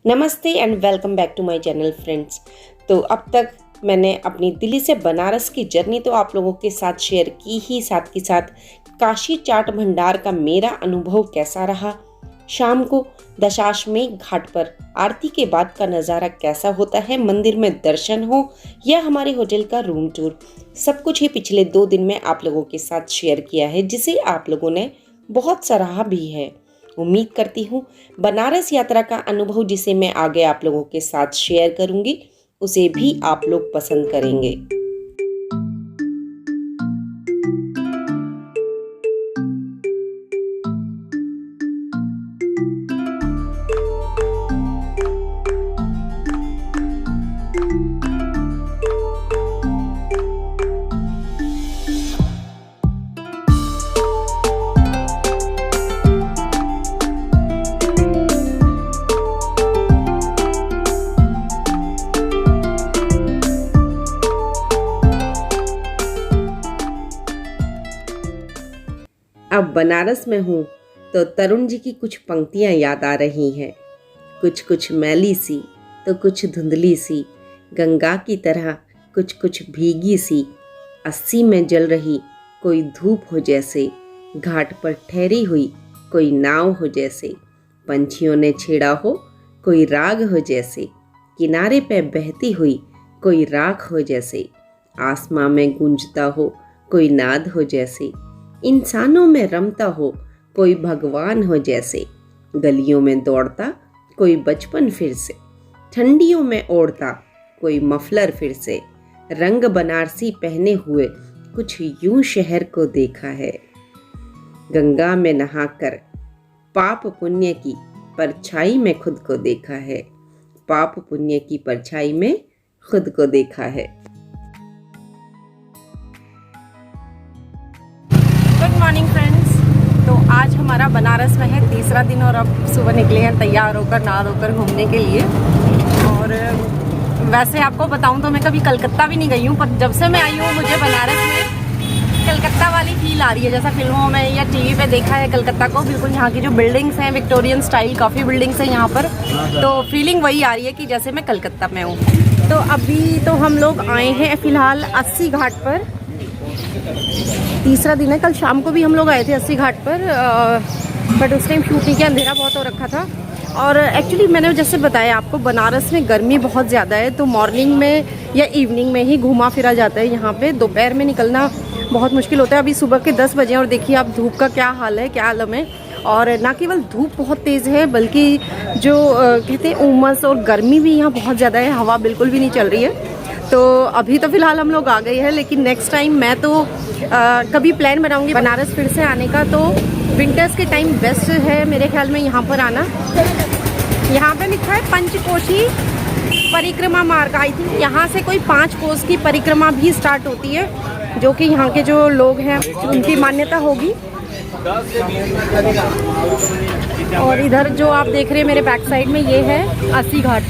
नमस्ते and welcome back to my channel friends. तो अब तक मैंने अपनी दिल्ली से बनारस की जर्नी तो आप लोगों के साथ शेयर की ही, साथ के साथ काशी चाट भंडार का मेरा अनुभव कैसा रहा, शाम को दशाश्वमेध घाट पर आरती के बाद का नज़ारा कैसा होता है, मंदिर में दर्शन हो या हमारे होटल का रूम टूर, सब कुछ ही पिछले 2 दिन में आप लोगों के साथ शेयर किया है, जिसे आप लोगों ने बहुत सराहा भी है। उम्मीद करती हूँ बनारस यात्रा का अनुभव जिसे मैं आगे आप लोगों के साथ शेयर करूंगी उसे भी आप लोग पसंद करेंगे। अब बनारस में हूँ तो तरुण जी की कुछ पंक्तियाँ याद आ रही हैं। कुछ कुछ मैली सी तो कुछ धुंधली सी, गंगा की तरह कुछ कुछ भीगी सी, 80 में जल रही कोई धूप हो जैसे, घाट पर ठहरी हुई कोई नाव हो जैसे, पंछियों ने छेड़ा हो कोई राग हो जैसे, किनारे पे बहती हुई कोई राख हो जैसे, आसमां में गूंजता हो कोई नाद हो जैसे, इंसानों में रमता हो कोई भगवान हो जैसे, गलियों में दौड़ता कोई बचपन फिर से, ठंडियों में ओढ़ता कोई मफलर फिर से, रंग बनारसी पहने हुए कुछ यूं शहर को देखा है। गंगा में नहाकर पाप पुण्य की परछाई में खुद को देखा है, पाप पुण्य की परछाई में खुद को देखा है। Good morning friends. तो आज हमारा बनारस में है तीसरा दिन और अब सुबह निकले हैं तैयार होकर, नहा धोकर घूमने के लिए। और वैसे आपको बताऊं तो मैं कभी कलकत्ता भी नहीं गई हूं, पर जब से मैं आई हूं मुझे बनारस में कलकत्ता वाली फील आ रही है, जैसा फिल्मों में या टीवी पे देखा है कलकत्ता को। बिल्कुल यहाँ की जो बिल्डिंग्स हैं विक्टोरियन स्टाइल, काफ़ी बिल्डिंग्स हैं यहाँ पर, तो फीलिंग वही आ रही है कि जैसे मैं कलकत्ता में हूँ। तो अभी तो हम लोग आए हैं फ़िलहाल 80 घाट पर, तीसरा दिन है। कल शाम को भी हम लोग आए थे 80 घाट पर, बट उस टाइम शूटिंग के अंधेरा बहुत हो रखा था। और एक्चुअली मैंने जैसे बताया आपको, बनारस में गर्मी बहुत ज़्यादा है, तो मॉर्निंग में या इवनिंग में ही घूमा फिरा जाता है यहाँ पे। दोपहर में निकलना बहुत मुश्किल होता है। अभी सुबह के 10 बजे और देखिए आप धूप का क्या हाल है, क्या आलम है। और ना केवल धूप बहुत तेज़ है, बल्कि जो कहते हैं उमस और गर्मी भी यहाँ बहुत ज़्यादा है, हवा बिल्कुल भी नहीं चल रही है। तो अभी तो फ़िलहाल हम लोग आ गए हैं, लेकिन नेक्स्ट टाइम मैं तो कभी प्लान बनाऊंगी बनारस फिर से आने का, तो विंटर्स के टाइम बेस्ट है मेरे ख्याल में यहाँ पर आना। यहाँ पे लिखा है पंचकोशी परिक्रमा मार्ग। आई थिंक यहाँ से कोई 5 कोस की परिक्रमा भी स्टार्ट होती है, जो कि यहाँ के जो लोग हैं उनकी मान्यता होगी। और इधर जो आप देख रहे हैं मेरे बैक साइड में, ये है 80 घाट।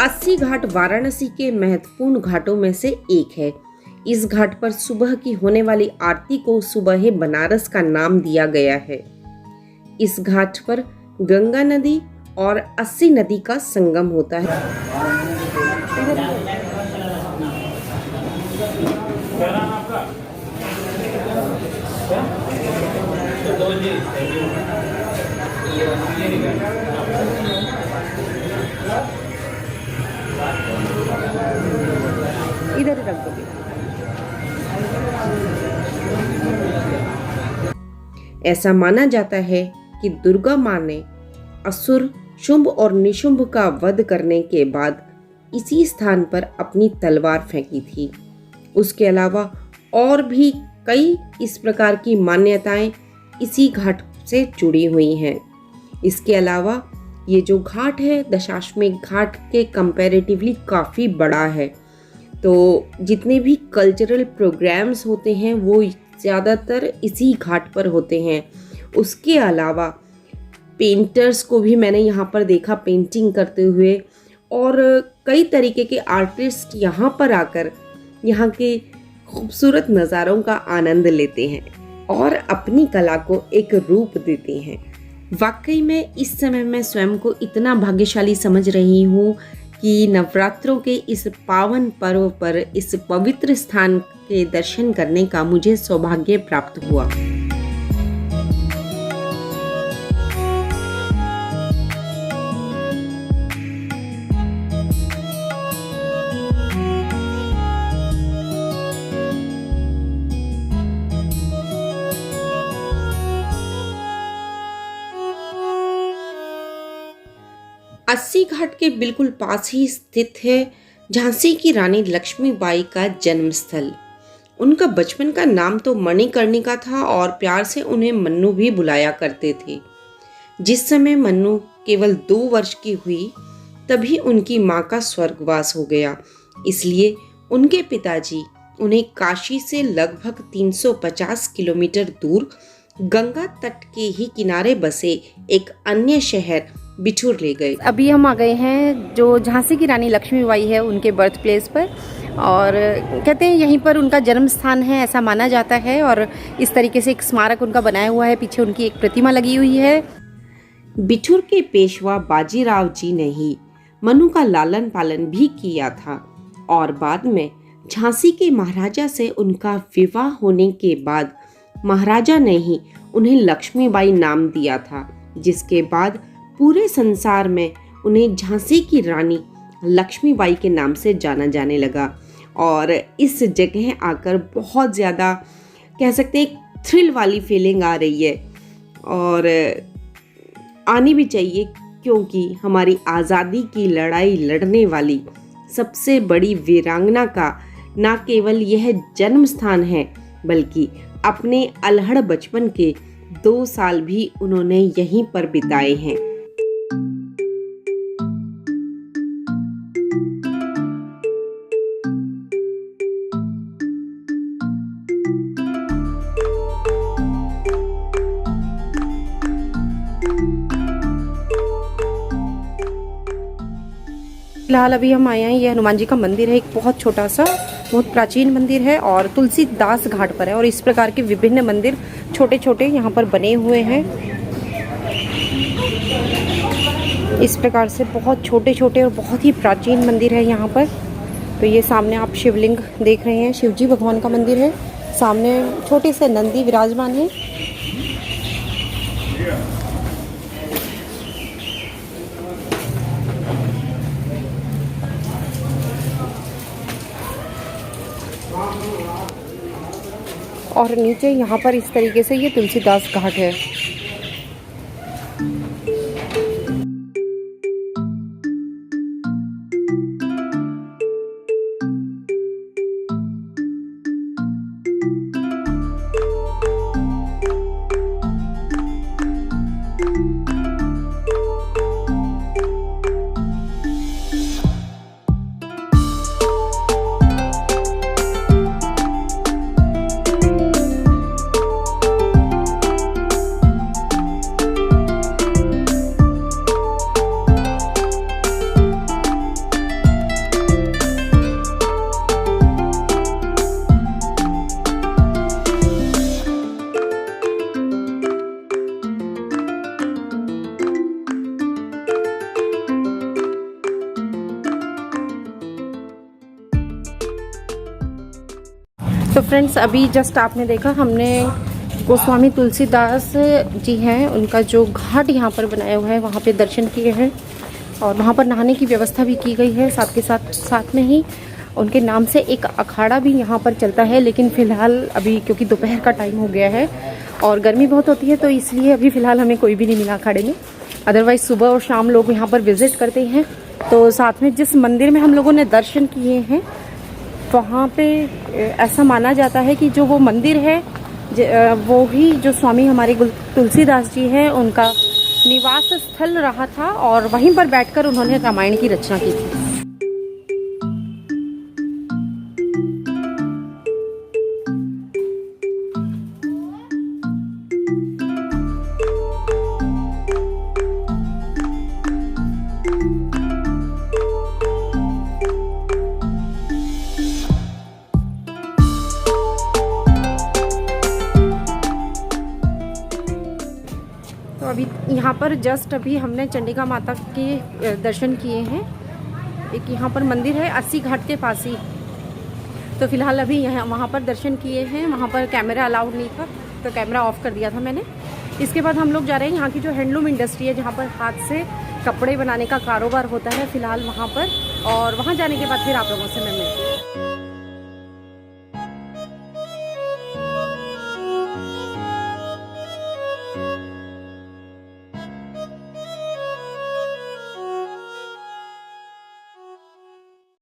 अस्सी घाट वाराणसी के महत्वपूर्ण घाटों में से एक है। इस घाट पर सुबह की होने वाली आरती को सुबह बनारस का नाम दिया गया है। इस घाट पर गंगा नदी और अस्सी नदी का संगम होता है। इधर रख दोगे। ऐसा माना जाता है कि दुर्गा माँ ने असुर शुंभ और निशुंभ का वध करने के बाद इसी स्थान पर अपनी तलवार फेंकी थी। उसके अलावा और भी कई इस प्रकार की मान्यताएं इसी घाट से जुड़ी हुई हैं। इसके अलावा ये जो घाट है दशाश्वमेध घाट के कंपैरेटिवली काफ़ी बड़ा है, तो जितने भी कल्चरल प्रोग्राम्स होते हैं वो ज़्यादातर इसी घाट पर होते हैं। उसके अलावा पेंटर्स को भी मैंने यहाँ पर देखा पेंटिंग करते हुए, और कई तरीके के आर्टिस्ट यहाँ पर आकर यहाँ के खूबसूरत नज़ारों का आनंद लेते हैं और अपनी कला को एक रूप देते हैं। वाकई में इस समय मैं स्वयं को इतना भाग्यशाली समझ रही हूँ कि नवरात्रों के इस पावन पर्व पर इस पवित्र स्थान के दर्शन करने का मुझे सौभाग्य प्राप्त हुआ। अस्सी घाट के बिल्कुल पास ही स्थित है झांसी की रानी लक्ष्मीबाई का जन्म स्थल। उनका बचपन का नाम तो मणिकर्णिका था और प्यार से उन्हें मन्नू भी बुलाया करते थे। जिस समय मन्नू केवल 2 वर्ष की हुई तभी उनकी माँ का स्वर्गवास हो गया, इसलिए उनके पिताजी उन्हें काशी से लगभग 350 किलोमीटर दूर गंगा तट के ही किनारे बसे एक अन्य शहर बिठूर ले गए। अभी हम आ गए हैं जो झांसी की रानी लक्ष्मीबाई है उनके बर्थ प्लेस पर, और कहते हैं यहीं पर उनका जन्म स्थान है, ऐसा माना जाता है। और इस तरीके से एक स्मारक उनका बनाया हुआ है, पीछे उनकी एक प्रतिमा लगी हुई है। बिठूर के पेशवा बाजीराव जी ने ही मनु का लालन पालन भी किया था और बाद में झांसी के महाराजा से उनका विवाह होने के बाद महाराजा ने ही उन्हें लक्ष्मीबाई नाम दिया था, जिसके बाद पूरे संसार में उन्हें झांसी की रानी लक्ष्मीबाई के नाम से जाना जाने लगा। और इस जगह आकर बहुत ज़्यादा कह सकते हैं थ्रिल वाली फीलिंग आ रही है, और आनी भी चाहिए, क्योंकि हमारी आज़ादी की लड़ाई लड़ने वाली सबसे बड़ी वीरांगना का न केवल यह जन्म स्थान है, बल्कि अपने अलहड़ बचपन के 2 साल भी उन्होंने यहीं पर बिताए हैं। फिलहाल अभी हम आए हैं, ये हनुमान जी का मंदिर है, एक बहुत छोटा सा बहुत प्राचीन मंदिर है और तुलसीदास घाट पर है। और इस प्रकार के विभिन्न मंदिर छोटे छोटे यहाँ पर बने हुए हैं। इस प्रकार से बहुत छोटे छोटे और बहुत ही प्राचीन मंदिर है यहाँ पर। तो ये सामने आप शिवलिंग देख रहे हैं, शिवजी भगवान का मंदिर है। सामने छोटे से नंदी विराजमान है। और नीचे यहाँ पर इस तरीके से ये तुलसीदास घाट है। तो फ्रेंड्स, अभी जस्ट आपने देखा, हमने गोस्वामी तुलसीदास जी हैं उनका जो घाट यहाँ पर बनाया हुआ है वहाँ पे दर्शन किए हैं। और वहाँ पर नहाने की व्यवस्था भी की गई है। साथ के साथ में ही उनके नाम से एक अखाड़ा भी यहाँ पर चलता है। लेकिन फ़िलहाल अभी क्योंकि दोपहर का टाइम हो गया है और गर्मी बहुत होती है, तो इसलिए अभी फ़िलहाल हमें कोई भी नहीं मिला अखाड़े में। अदरवाइज़ सुबह और शाम लोग यहाँ पर विज़िट करते हैं। तो साथ में जिस मंदिर में हम लोगों ने दर्शन किए हैं वहाँ पे ऐसा माना जाता है कि जो वो मंदिर है वो ही जो स्वामी हमारे तुलसीदास जी हैं उनका निवास स्थल रहा था और वहीं पर बैठकर उन्होंने रामायण की रचना की थी। अभी यहाँ पर जस्ट अभी हमने चंडिका माता के दर्शन किए हैं। एक यहाँ पर मंदिर है 80 घाट के पास ही, तो फ़िलहाल अभी यहाँ वहाँ पर दर्शन किए हैं। वहाँ पर कैमरा अलाउड नहीं था तो कैमरा ऑफ़ कर दिया था मैंने। इसके बाद हम लोग जा रहे हैं यहाँ की जो हैंडलूम इंडस्ट्री है, जहाँ पर हाथ से कपड़े बनाने का कारोबार होता है फ़िलहाल वहाँ पर, और वहाँ जाने के बाद फिर आप लोगों से मैं मिलती हूँ।